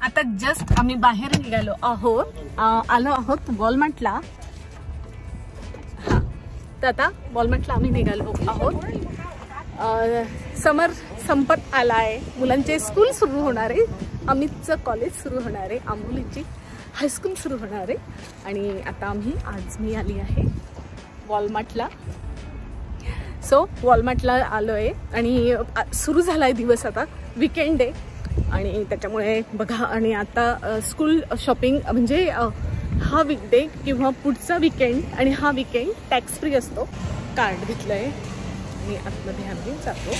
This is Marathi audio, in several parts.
आता जस्ट आम्ही बाहेर निघालो आहोत, आलो आहोत वॉलमार्टला. हा, तर आता वॉलमार्टला आम्ही निघालो आहोत. समर संपत आला आहे, मुलांचे स्कूल सुरू होणार आहे, अमितचं कॉलेज सुरू होणार आहे, आंबोलीची हायस्कूल सुरू होणार आहे. आणि आता आज मी आली आहे वॉलमार्टला. सो वॉलमार्टला आलो आहे आणि सुरू झाला आहे दिवस. आता विकेंड आहे आणि त्याच्यामुळे बघा. आणि आता स्कूल शॉपिंग म्हणजे हा वीकडे किंवा पुढचा विकेंड आणि हा विकेंड टॅक्स फ्री असतो. कार्ड घेतलं आहे आणि आतमध्ये आम्ही जातो.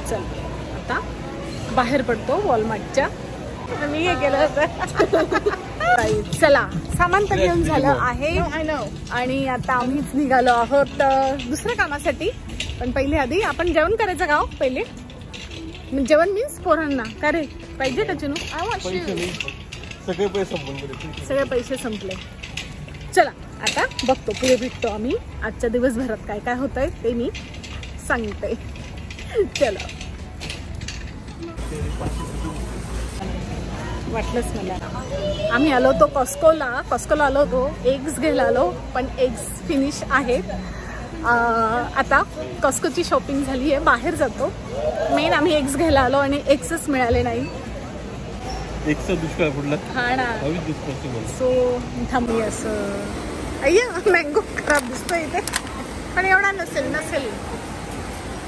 चल आता बाहेर पडतो वॉलमार्टच्या. मी हे केलं होतं. चला सामान तर घेऊन झालं आहे आणि आता आम्हीच निघालो आहोत दुसऱ्या कामासाठी. पण पहिले आधी आपण जेवण करायचं का? पहिले जेवण मीन्स पोरांना का रे पाहिजे का चिनू? सगळे पैसे संपले. चला आता बघतो, पुढे भेटतो आम्ही. आजच्या दिवसभरात काय काय होतंय ते मी सांगते. चला. वाटलंच मला. आम्ही आलो होतो कॉस्कोला आलो होतो. एग्स घ्यायला आलो पण एग्स फिनिश आहेत. आता कॉस्कोची शॉपिंग झाली आहे, बाहेर जातो. मेन आम्ही एग्स घ्यायला आलो आणि एग्सच मिळाले नाही. हा ना. सो थांबली असं. अय्या मँगो खराब दिसतोय इथे, पण एवढा नसेल.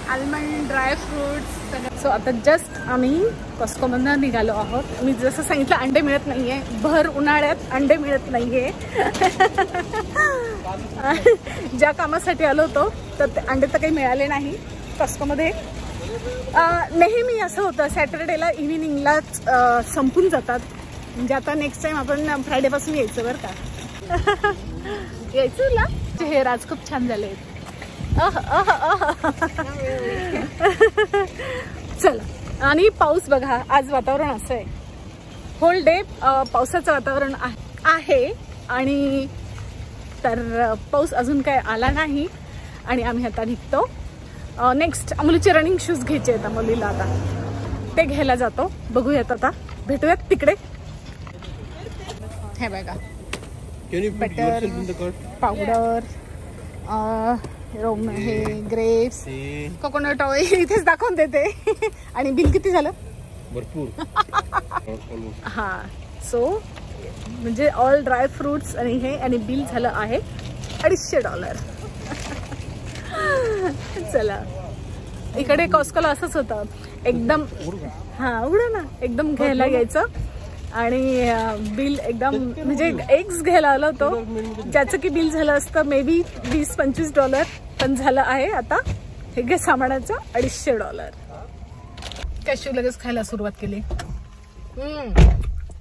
Almond, dry fruits. सो आता जस्ट आम्ही कॉस्कोमधून निघालो आहोत. मी जसं सांगितलं अंडे मिळत नाहीये, भर उन्हाळ्यात अंडे मिळत नाहीये. ज्या कामासाठी आलो होतो तर ते अंडे तर काही मिळाले नाही कॉस्कोमध्ये. नेहमी असं होतं, सॅटर्डेला इव्हिनिंगलाच संपून जातात. म्हणजे आता नेक्स्ट टाइम आपण फ्रायडे पासून यायचं बरं का. यायचं ना. हेअर आज खूप छान झाले. चला. आणि पाऊस बघा, आज वातावरण असं आहे, होल डे पावसाचं वातावरण आहे. आणि तर पाऊस अजून काय आला नाही आणि आम्ही आता निघतो. नेक्स्ट अमोलीचे रनिंग शूज घ्यायचे आहेत अमोलीला. आता ते घ्यायला जातो. बघूयात आता, भेटूयात तिकडे. हे बघा, बटर, पावडर, हे ग्रेप्स, कोकोनट ऑइल इथेच दाखवून देते. आणि बिल किती झालं? भरपूर. हा. सो म्हणजे ऑल ड्राय फ्रुट्स आणि हे, आणि बिल झालं आहे $250. चला. इकडे कॉस्कोला असंच होतं एकदम. हा उघडा ना. एकदम घ्यायला यायचं आणि बिल एकदम, म्हणजे एग्स घ्यायला आलो होतो ज्याचं की बिल झालं असतं मे बी $20-25, पण झालं आहे आता हे घे सामानाचं $250. कॅश्यू लगेच खायला सुरुवात केली.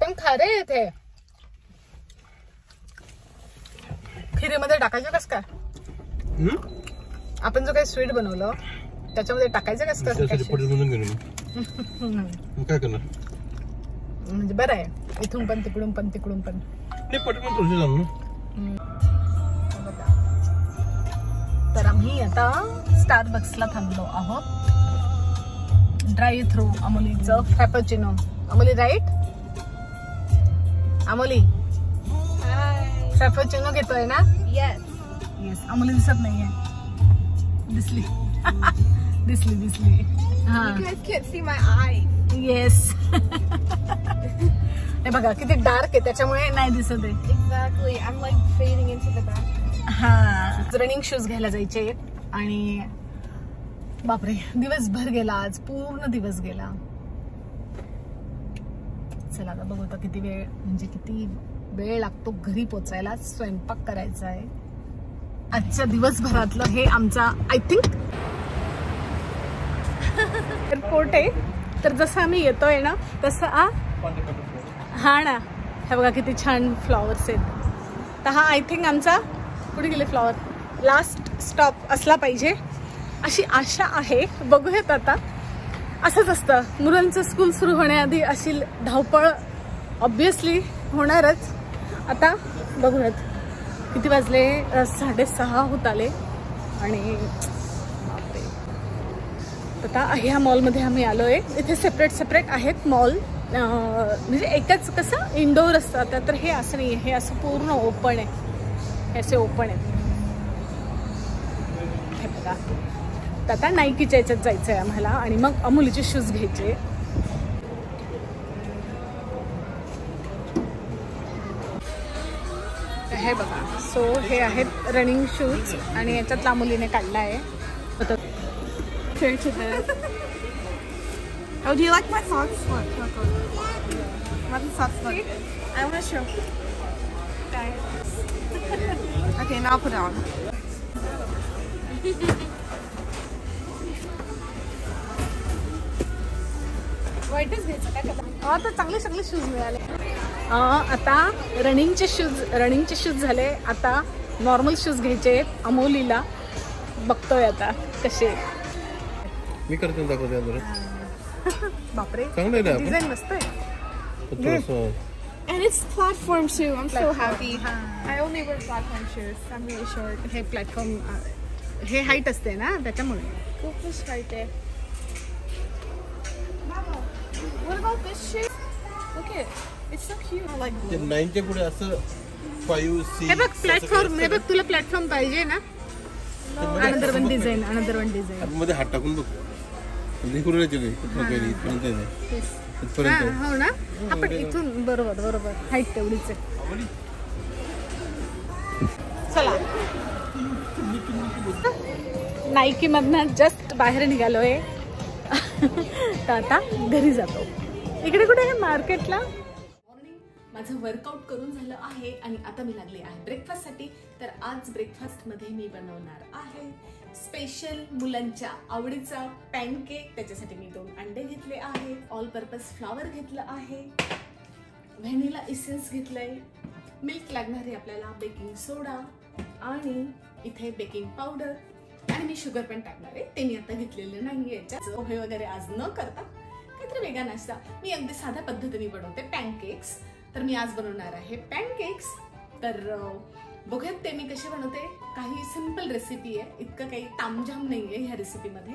पण खारे येते. खिरीमध्ये टाकायचं कस काय? आपण जो काही स्वीट बनवलं त्याच्यामध्ये टाकायचं कस काय? काय करणार म्हणजे बरं आहे, इथून पण तिकडून पण तिकडून पण. तर आम्ही आता स्टारबक्सला थांबलो आहोत. ड्राईव्ह थ्रू अमोलीचं frappuccino. Amoli right? Amoli frappuccino घेतोय ना? येस. अमोली दिसत नाहीये. दिसली. दिसली. हा. येस. हे बघा किती डार्क आहे, त्याच्यामुळे नाही दिसत आहे. Exactly. I'm like fading into the back. हा. रनिंग शूज घ्यायला जायचे आणि बापरे दिवसभर गेला आज, पूर्ण दिवस गेला. चला आता बघू किती वेळ, म्हणजे किती वेळ लागतो घरी पोचायला. स्वयंपाक करायचा आहे. आजच्या दिवसभरातलं हे आमचा आय थिंक एअरपोर्ट आहे. तर जसं आम्ही येतोय ना तसं हा ना. हे बघा किती छान फ्लॉवर्स आहेत. तर हा आय थिंक आमचा, कुठे गेले फ्लॉवर, लास्ट स्टॉप असला पाहिजे अशी आशा आहे. बघूयात आता. असंच असतं, मुलांचं स्कूल सुरू होण्याआधी अशी धावपळ ऑब्विसली होणारच. आता बघूयात किती वाजले, 6:30 होत आले आणि आता ह्या मॉलमध्ये आम्ही आलोय. इथे सेपरेट आहेत मॉल, म्हणजे एकच कसं इंडोर असतं, तर हे असं नाही, हे असं पूर्ण ओपन आहे, हे असे ओपन आहेत. हे बघा, तर आता नाईकीच्या याच्यात जायचं आहे आम्हाला आणि मग अमूलीचे शूज घ्यायचे. हे बघा, सो हे आहेत रनिंग शूज आणि याच्यातला मुलीने काढला आहे. Oh, do you like my socks? Look. How the socks look? I want to show. Okay, now put on. वाईटच घ्यायचं काय करता. आता चांगले शूज मिळाले. आता रनिंगचे शूज झाले. आता नॉर्मल शूज घ्यायचे अमोलीला. बघतोय आता कसे. मी करते दाखवते जरा. बापरे, चांगलं आहे, डिझाईन मस्त आहे. And it's platform shoe. I'm so happy. I only wear platform shoes. I'm really short. हे प्लॅटफॉर्म, हे हाईट असते ना त्याच्यामुळे. Look this right there. What about this shoe? Look it. It's so cute. I like blue. 9 च्या पुढे असं 5 6. हे बघ प्लॅटफॉर्म, हे बघ तुला प्लॅटफॉर्म पाहिजे ना. अनदर वन डिझाईन मध्ये हात टाकून बघ. हो ना, आपण इथून बरोबर हाईट तेवढीच आहे. चला, नाईकी मधनं जस्ट बाहेर निघालोय. तर आता घरी जातो. इकडे कुठे आहे मार्केटला. माझं वर्कआउट करून झालं आहे आणि आता मी लागले आहे ब्रेकफास्टसाठी. तर आज ब्रेकफास्टमध्ये मी बनवणार आहे स्पेशल मुलांच्या आवडीचा पॅनकेक. त्याच्यासाठी मी 2 अंडे घेतले आहे, ऑल पर्पज फ्लॉवर घेतलं आहे, व्हॅनिला इसेन्स घेतलंय, मिल्क लागणार आहे आपल्याला, बेकिंग सोडा आणि इथे बेकिंग पावडर आणि मी शुगर पण टाकणार आहे. ते मी आता घेतलेलं नाही. याच्यात पोहे वगैरे आज न करता काहीतरी वेगळा नाश्ता मी अगदी साध्या पद्धतीने बनवते पॅनकेक्स. तर मी आज बनवणार आहे पॅनकेक्स. तर बघूयात ते मी कसे बनवते. काही सिंपल रेसिपी आहे, इतकं काही तामझाम नाहीये ह्या रेसिपीमध्ये.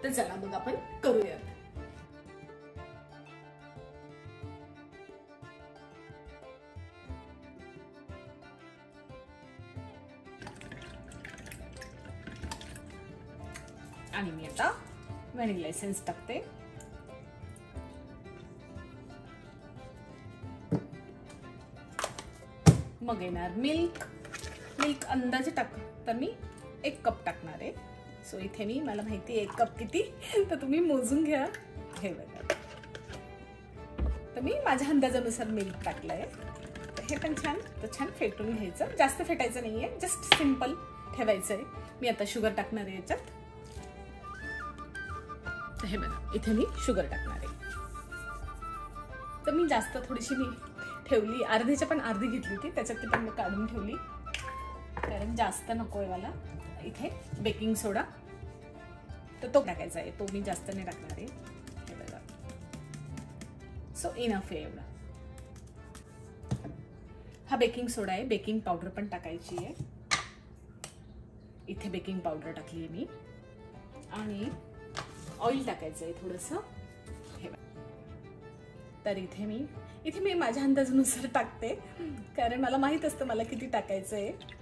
तर चला मग आपण करूयात. आणि मी आता व्हॅनिला एसेन्स टाकते. मग येणार मिल्क अंदाजे टाक. तर मी 1 कप टाकणार आहे. सो इथे मला माहिती आहे 1 कप किती, तर तुम्ही मोजून घ्या. हे बघा, तर मी माझ्या अंदाजानुसार मिल्क टाकलंय. हे पण छान फेटून घ्यायचं. जास्त फेटायचं नाहीये, जस्ट सिंपल ठेवायचंय. मी आता शुगर टाकणार आहे याच्यात. हे बघा, इथे मी शुगर टाकणार आहे. तर मी जास्त थोडीशी ठेवली, अर्धीच्या पण अर्धी घेतली होती, त्याच्यात ती पण मी काढून ठेवली कारण जास्त नकोय मला. इथे बेकिंग सोडा तर तो टाकायचा आहे, तो मी जास्त नाही टाकणार आहे. हे बघा, सो इनफ आहे एवढा. हा बेकिंग सोडा आहे. बेकिंग पावडर पण टाकायची आहे. इथे बेकिंग पावडर टाकली आहे मी आणि ऑइल टाकायचं आहे थोडंसं. हे तर इथे मी माझ्या अंदाजानुसार टाकते कारण मला माहित असतं मला किती टाकायचं आहे.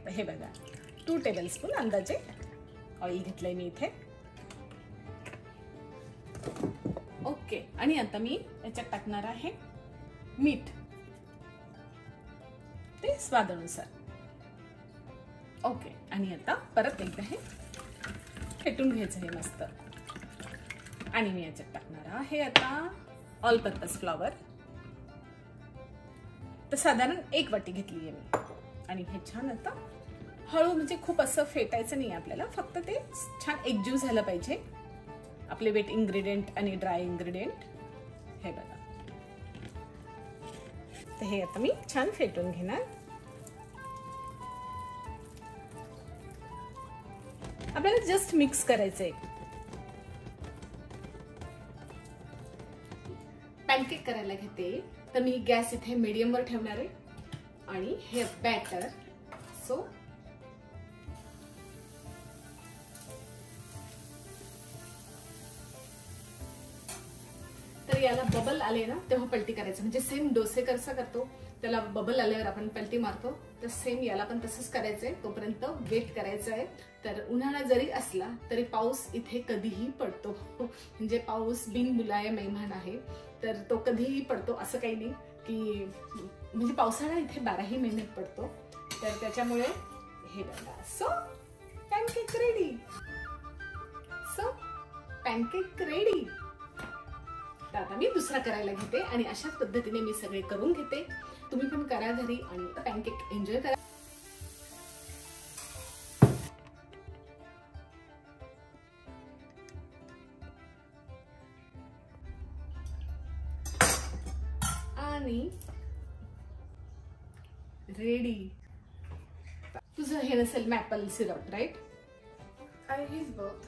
हे बघा, 2 टेबलस्पून अंदाजे ऑइल घेतलंय मी इथे. ओके, आणि आता मी याच्यात टाकणार आहे मीठ, ते स्वादानुसार. ओके, आणि आता परत एकदा हे फेटून घ्यायचं आहे मस्त. आणि मी याच्यात टाकणार आहे आता ऑल पर्पज फ्लॉवर. तर साधारण 1 वाटी घेतली आहे मी. आणि हे छान आता हळू, म्हणजे खूप असं फेटायचं नाही आपल्याला, फक्त ते छान एकजीव झालं पाहिजे आपले वेट इन्ग्रेडियंट आणि ड्राय इन्ग्रेडियंट. हे बघा, तर हे आता मी छान फेटून घेणार. आपल्याला जस्ट मिक्स करायचंय. पॅनकेक करायला घेते तर मी गॅस इथे मीडियम वर ठेवणार आहे आणि हे बॅटर. सो तर याला बबल आले ना तेव्हा पलटी करायचं, म्हणजे सेम डोसे कसं करतो त्याला बबल आल्यावर आपण पलटी मारतो, तर सेम याला पण तसंच करायचंय. तोपर्यंत वेट करायचं आहे. तर उन्हाळा जरी असला तरी पाऊस इथे कधीही पडतो, म्हणजे पाऊस बिनबुलाया मेहमान आहे, तर तो कधीही पडतो असं काही नाही की, म्हणजे पावसाळा इथे 12ही महिन्यात पडतो. तर त्याच्यामुळे हे बघा. So pancake ready. So pancake ready. तर आता मी दुसरा करायला घेते आणि अशाच पद्धतीने मी सगळे करून घेते. तुम्ही पण करा घरी आणि पॅनकेक एन्जॉय करा. आणि रेडी. तुझं हे नसेल maple syrup, right? I use both.